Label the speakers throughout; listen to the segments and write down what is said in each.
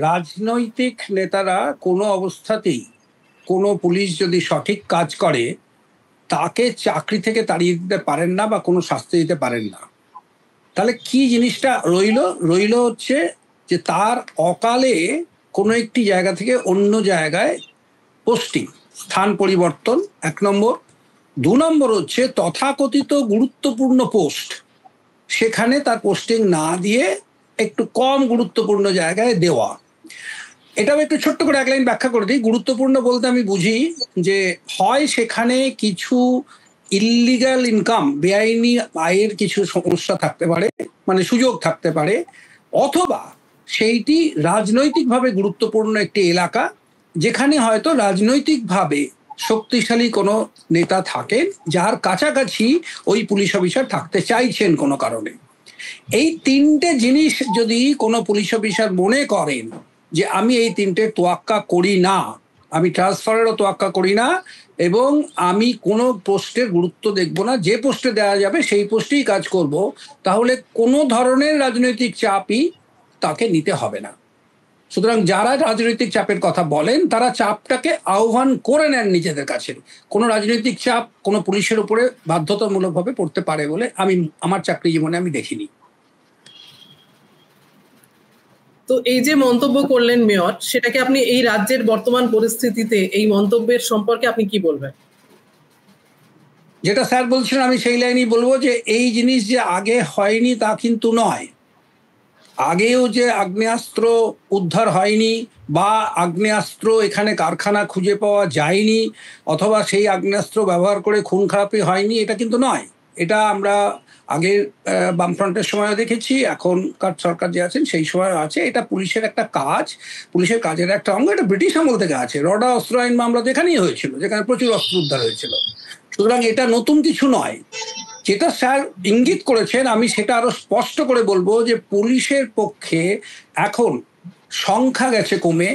Speaker 1: রাজনৈতিক নেতারা কোনো অবস্থাতেই কোনো পুলিশ যদি সঠিক কাজ করে তাকে চাকরি থেকে তাড়িয়ে দিতে পারেন না বা কোনো শাস্তি দিতে পারেন না। তাহলে কি জিনিসটা রইল হচ্ছে যে তার অকালে কোনো একটি জায়গা থেকে অন্য জায়গায় পোস্টিং, স্থান পরিবর্তন, 1 নম্বর। 2 নম্বর হচ্ছে তথাকথিত গুরুত্বপূর্ণ পোস্ট, সেখানে তার পোস্টিং না দিয়ে একটু কম গুরুত্বপূর্ণ জায়গায় দেওয়া। এটাও একটু ছোট্ট করে এক লাইন ব্যাখ্যা করে দিই। গুরুত্বপূর্ণ বলতে আমি বুঝি যে হয় সেখানে কিছু ইল্লিগাল ইনকাম, বেআইনি আয়ের কিছু সমস্যা থাকতে পারে, মানে সুযোগ থাকতে পারে, অথবা সেইটি রাজনৈতিকভাবে গুরুত্বপূর্ণ একটি এলাকা যেখানে হয়তো রাজনৈতিকভাবে শক্তিশালী কোনো নেতা থাকেন যার কাছাকাছি ওই পুলিশ অফিসার থাকতে চাইছেন কোনো কারণে। এই 3টে জিনিস যদি কোনো পুলিশ অফিসার মনে করেন যে আমি এই 3টে তোয়াক্কা করি না, আমি ট্রান্সফারেরও তোয়াক্কা করি না এবং আমি কোনো পোস্টের গুরুত্ব দেখব না, যে পোস্টে দেওয়া যাবে সেই পোস্টেই কাজ করব, তাহলে কোনো ধরনের রাজনৈতিক চাপই তাকে নিতে হবে না। সুতরাং যারা রাজনৈতিক চাপের কথা বলেন তারা চাপটাকে আহ্বান করে নেন নিজেদের কাছে। কোনো রাজনৈতিক চাপ কোনো পুলিশের উপরে বাধ্যতামূলকভাবে পড়তে পারে বলে আমি আমার চাকরি জীবনে আমি দেখিনি।
Speaker 2: তো এই যে মন্তব্য করলেন মেয়র, সেটাকে আপনি এই রাজ্যের বর্তমান পরিস্থিতিতে এই মন্তব্যের সম্পর্কে আপনি কি বলবেন?
Speaker 1: যেটা স্যার বলছিলেন আমি সেই লাইনই বলবো যে এই জিনিস যে আগে হয়নি তা কিন্তু নয়। আগেও যে আগ্নেয়াস্ত্র উদ্ধার হয়নি বা আগ্নেয়াস্ত্র এখানে কারখানা খুঁজে পাওয়া যায়নি অথবা সেই আগ্নেয়াস্ত্র ব্যবহার করে খুন খারাপি হয়নি, এটা কিন্তু নয়। এটা আমরা আগের বামফ্রন্টের সময়ও দেখেছি, এখনকার সরকার যে আছেন সেই সময় আছে। এটা পুলিশের একটা কাজ, পুলিশের কাজের একটা অঙ্গ। এটা ব্রিটিশ আমল থেকে আছে। রডা অস্ত্র আইন মামলা যেখানেই হয়েছিল, যেখানে প্রচুর অস্ত্র উদ্ধার হয়েছিল। সুতরাং এটা নতুন কিছু নয়। যেটা স্যার ইঙ্গিত করেছেন আমি সেটা আরো স্পষ্ট করে বলবো যে পুলিশের পক্ষে এখন সংখ্যা গেছে কমে,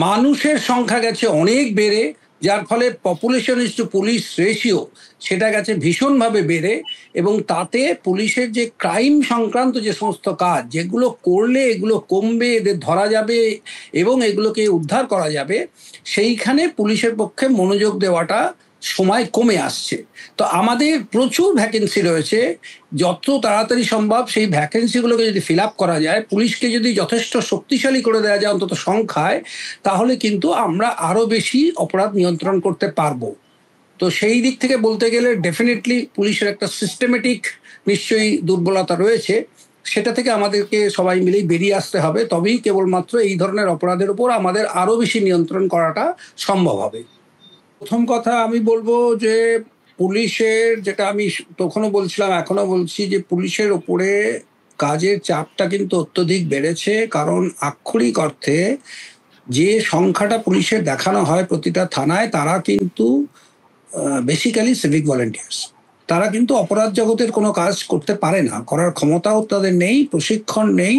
Speaker 1: মানুষের সংখ্যা গেছে অনেক বেড়ে, যার ফলে population is to police ratio সেটা গেছে ভীষণভাবে বেড়ে, এবং তাতে পুলিশের যে ক্রাইম সংক্রান্ত যে সমস্ত কাজ যেগুলো করলে এগুলো কমবে, এদের ধরা যাবে এবং এগুলোকে উদ্ধার করা যাবে, সেইখানে পুলিশের পক্ষে মনোযোগ দেওয়াটা সময় কমে আসছে। তো আমাদের প্রচুর ভ্যাকেন্সি রয়েছে, যত তাড়াতাড়ি সম্ভব সেই ভ্যাকেন্সিগুলোকে যদি ফিল আপ করা যায়, পুলিশকে যদি যথেষ্ট শক্তিশালী করে দেওয়া যায় অন্তত সংখ্যায়, তাহলে কিন্তু আমরা আরো বেশি অপরাধ নিয়ন্ত্রণ করতে পারবো। তো সেই দিক থেকে বলতে গেলে ডেফিনেটলি পুলিশের একটা সিস্টেমেটিক নিশ্চয়ই দুর্বলতা রয়েছে, সেটা থেকে আমাদেরকে সবাই মিলেই বেরিয়ে আসতে হবে। তবেই কেবলমাত্র এই ধরনের অপরাধের উপর আমাদের আরো বেশি নিয়ন্ত্রণ করাটা সম্ভব হবে। প্রথম কথা আমি বলবো যে পুলিশের, যেটা আমি তখনও বলছিলাম এখনো বলছি, যে পুলিশের উপরে কাজের চাপটা কিন্তু অত্যধিক বেড়েছে। কারণ আক্ষরিক অর্থে যে সংখ্যাটা পুলিশের দেখানো হয় প্রতিটা থানায়, তারা কিন্তু বেসিক্যালি সিভিক ভলেন্টিয়ার্স। তারা কিন্তু অপরাধ জগতের কোনো কাজ করতে পারে না, করার ক্ষমতাও তাদের নেই, প্রশিক্ষণ নেই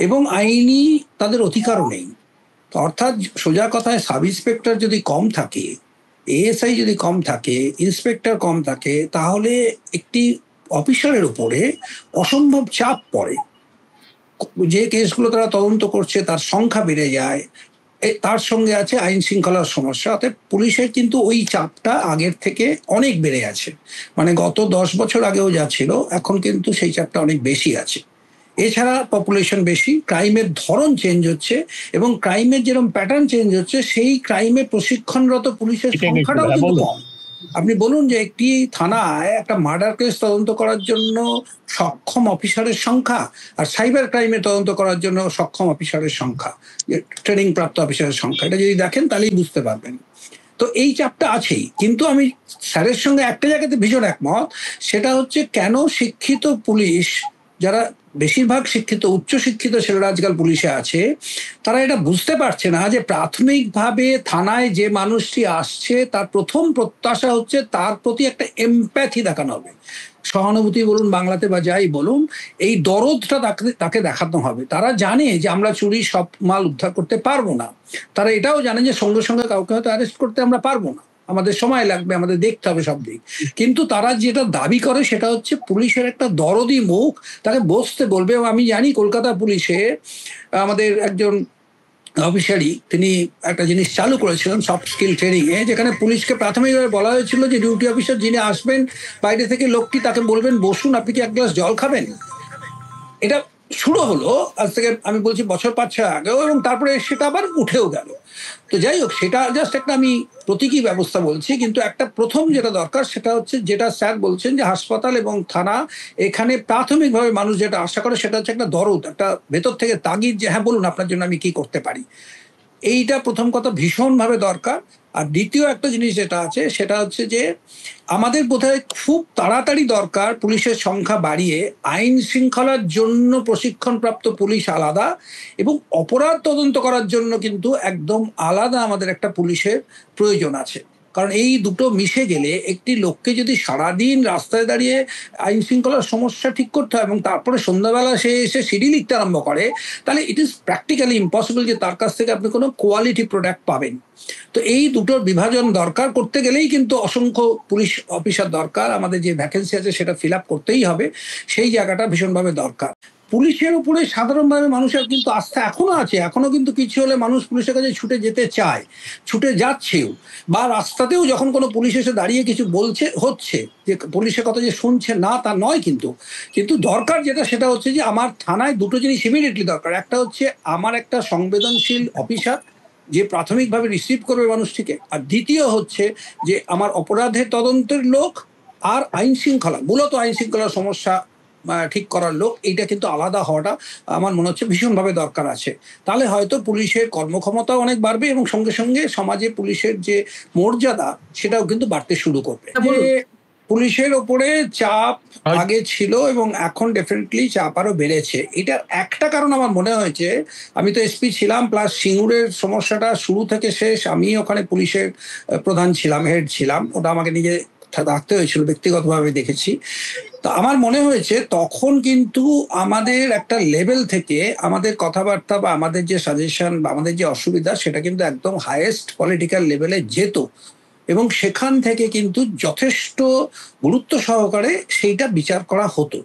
Speaker 1: এবং আইনি তাদের অধিকারও নেই। অর্থাৎ সোজা কথায় সাব ইন্সপেক্টর যদি কম থাকে, এএসআই যদি কম থাকে, ইন্সপেক্টর কম থাকে, তাহলে একটি অফিসারের উপরে অসম্ভব চাপ পড়ে। যে কেসগুলো তারা তদন্ত করছে তার সংখ্যা বেড়ে যায়, তার সঙ্গে আছে আইন শৃঙ্খলার সমস্যা। অর্থাৎ পুলিশের কিন্তু ওই চাপটা আগের থেকে অনেক বেড়ে আছে। মানে গত 10 বছর আগেও যা ছিল এখন কিন্তু সেই চাপটা অনেক বেশি আছে। এছাড়া পপুলেশন বেশি, ক্রাইমের ধরন চেঞ্জ হচ্ছে এবং ক্রাইমের যেরকম প্যাটার্ন চেঞ্জ হচ্ছে, সেই ক্রাইমে প্রশিক্ষণরত পুলিশের সংখ্যাটাও কিন্তু কম। আপনি বলুন যে একটি থানায় একটা মার্ডার কেস তদন্ত করার জন্য সক্ষম অফিসারের সংখ্যা আর সাইবার ক্রাইমে তদন্ত করার জন্য সক্ষম অফিসারের সংখ্যা, ট্রেনিং প্রাপ্ত অফিসারের সংখ্যা, এটা যদি দেখেন তাহলেই বুঝতে পারবেন। তো এই চাপটা আছেই। কিন্তু আমি স্যারের সঙ্গে একটা জায়গাতে ভীষণ একমত, সেটা হচ্ছে কেন শিক্ষিত পুলিশ, যারা বেশিরভাগ শিক্ষিত উচ্চশিক্ষিত ছেলেরা আজকাল পুলিশে আছে, তারা এটা বুঝতে পারছে না যে প্রাথমিকভাবে থানায় যে মানুষটি আসছে তার প্রথম প্রত্যাশা হচ্ছে তার প্রতি একটা এমপ্যাথি দেখানো হবে, সহানুভূতি বলুন বাংলাতে বা যাই বলুন, এই দরদটা তাকে দেখানো হবে। তারা জানে যে আমরা চুরি সব মাল উদ্ধার করতে পারবো না, তারা এটাও জানে যে সঙ্গে সঙ্গে কাউকে হয়তো অ্যারেস্ট করতে আমরা পারবো না, আমাদের সময় লাগবে, আমাদের দেখতে হবে সব দিক। কিন্তু তারা যেটা দাবি করে সেটা হচ্ছে পুলিশের একটা দরদি মুখ, তাকে বসতে বলবে। এবং আমি জানি কলকাতা পুলিশে আমাদের একজন অফিসারই তিনি একটা জিনিস চালু করেছিলেন সফট স্কিল ট্রেনিং এ, যেখানে পুলিশকে প্রাথমিকভাবে বলা হয়েছিল যে ডিউটি অফিসার যিনি আসবেন বাইরে থেকে লোকটি তাকে বলবেন বসুন, আপনি কি এক গ্লাস জল খাবেন। এটা শুরু হলো আজ থেকে আমি বলছি বছর 5-6 আগেও, এবং তারপরে সেটা আবার উঠেও গেল। তো যাই হোক, সেটা জাস্ট একটা আমি প্রতীকী ব্যবস্থা বলছি, কিন্তু একটা প্রথম যেটা দরকার সেটা হচ্ছে যেটা স্যার বলছেন যে হাসপাতাল এবং থানা এখানে প্রাথমিকভাবে মানুষ যেটা আশা করে সেটা হচ্ছে একটা দরদ, একটা ভেতর থেকে তাগিদ যে হ্যাঁ বলুন আপনার জন্য আমি কি করতে পারি। এইটা প্রথম কথা ভীষণভাবে দরকার। আর দ্বিতীয় একটা জিনিস যেটা আছে সেটা হচ্ছে যে আমাদের বোধহয় খুব তাড়াতাড়ি দরকার পুলিশের সংখ্যা বাড়িয়ে আইন শৃঙ্খলার জন্য প্রশিক্ষণপ্রাপ্ত পুলিশ আলাদা, এবং অপরাধ তদন্ত করার জন্য কিন্তু একদম আলাদা আমাদের একটা পুলিশের প্রয়োজন আছে। কারণ এই দুটো মিশে গেলে একটি লোককে যদি সারাদিন রাস্তায় দাঁড়িয়ে আইন শৃঙ্খলার সমস্যা ঠিক করতে হয় এবং তারপরে সন্ধ্যাবেলা সে এসে সিডি লিখতে আরম্ভ করে, তাহলে ইট ইজ প্র্যাকটিক্যালি ইম্পসিবল যে তার কাছ থেকে আপনি কোনো কোয়ালিটি প্রোডাক্ট পাবেন। তো এই দুটোর বিভাজন দরকার করতে গেলেই কিন্তু অসংখ্য পুলিশ অফিসার দরকার, আমাদের যে ভ্যাকেন্সি আছে সেটা ফিল আপ করতেই হবে, সেই জায়গাটা ভীষণভাবে দরকার। পুলিশের উপরে সাধারণভাবে মানুষের কিন্তু আস্থা এখনো আছে, এখনো কিন্তু কিছু হলে মানুষ পুলিশের কাছে ছুটে যেতে চায়, ছুটে যাচ্ছেও, বা রাস্তাতেও যখন কোনো পুলিশ এসে দাঁড়িয়ে কিছু বলছে হচ্ছে যে পুলিশের কথা যে শুনছে না তা নয়, কিন্তু কিন্তু দরকার যেটা সেটা হচ্ছে যে আমার থানায় দুটো জিনিস ইমিডিয়েটলি দরকার। একটা হচ্ছে আমার একটা সংবেদনশীল অফিসার যে প্রাথমিকভাবে রিসিভ করবে মানুষটিকে, আর দ্বিতীয় হচ্ছে যে আমার অপরাধের তদন্তের লোক আর আইন শৃঙ্খলা, মূলত আইন শৃঙ্খলার সমস্যা ঠিক করার লোক, এইটা কিন্তু আলাদা হওয়াটা আমার মনে হচ্ছে ভীষণভাবে দরকার আছে। তাহলে হয়তো পুলিশের কর্মক্ষমতাও অনেক বাড়বে এবং সঙ্গে সঙ্গে সমাজে পুলিশের যে মর্যাদা সেটাও কিন্তু বাড়তে শুরু করবে। পুলিশের ওপরে চাপ আগে ছিল এবং এখন ডেফিনেটলি চাপ আরো বেড়েছে। এটার একটা কারণ আমার মনে হয়েছে, আমি তো এসপি ছিলাম, প্লাস সিঙ্গুরের সমস্যাটা শুরু থেকে শেষ আমি ওখানে পুলিশের প্রধান ছিলাম, হেড ছিলাম, ওটা আমাকে নিজে থাকতে হয়েছিল, ব্যক্তিগতভাবে দেখেছি। তো আমার মনে হয়েছে তখন কিন্তু আমাদের একটা লেভেল থেকে আমাদের কথাবার্তা বা আমাদের যে সাজেশন বা আমাদের যে অসুবিধা সেটা কিন্তু একদম হাইয়েস্ট পলিটিক্যাল লেভেলে যেত, এবং সেখান থেকে কিন্তু যথেষ্ট গুরুত্ব সহকারে সেইটা বিচার করা হতো।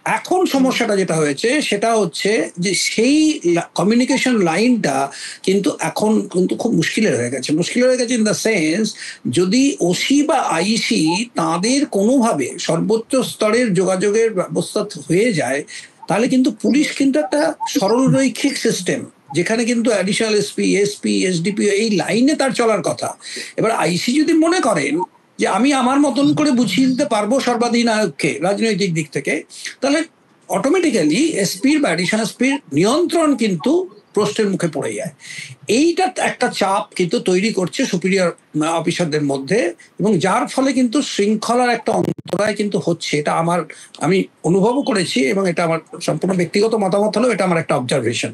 Speaker 1: এখন সমস্যাটা যেটা হয়েছে সেটা হচ্ছে যে সেই কমিউনিকেশন লাইনটা কিন্তু এখন কিন্তু খুব মুশকিলের হয়ে গেছে। মুশকিলের হয়ে গেছে ইন দ্য সেন্স, যদি ওসি বা আইসি তাদের কোনোভাবে সর্বোচ্চ স্তরের যোগাযোগের ব্যবস্থা হয়ে যায়, তাহলে কিন্তু পুলিশ কিন্তু একটা সরল রৈখিক সিস্টেম, যেখানে কিন্তু অ্যাডিশনাল এসপি, এসপি, এসডিপি এই লাইনে তার চলার কথা। এবার আইসি যদি মনে করেন যে আমি আমার মতন করে বুঝিয়ে দিতে পারবো সর্বাধিনায়ককে রাজনৈতিক দিক থেকে, তাহলে অটোমেটিক্যালি এসপির বা অ্যাডিশনাল এসপির নিয়ন্ত্রণ কিন্তু প্রশ্নের মুখে পড়ে যায়। এইটা একটা চাপ কিন্তু তৈরি করছে সুপিরিয়র অফিসারদের মধ্যে, এবং যার ফলে কিন্তু শৃঙ্খলার একটা অন্তরায় কিন্তু হচ্ছে। এটা আমি অনুভবও করেছি এবং এটা আমার সম্পূর্ণ ব্যক্তিগত মতামত হলেও এটা আমার একটা অবজারভেশন।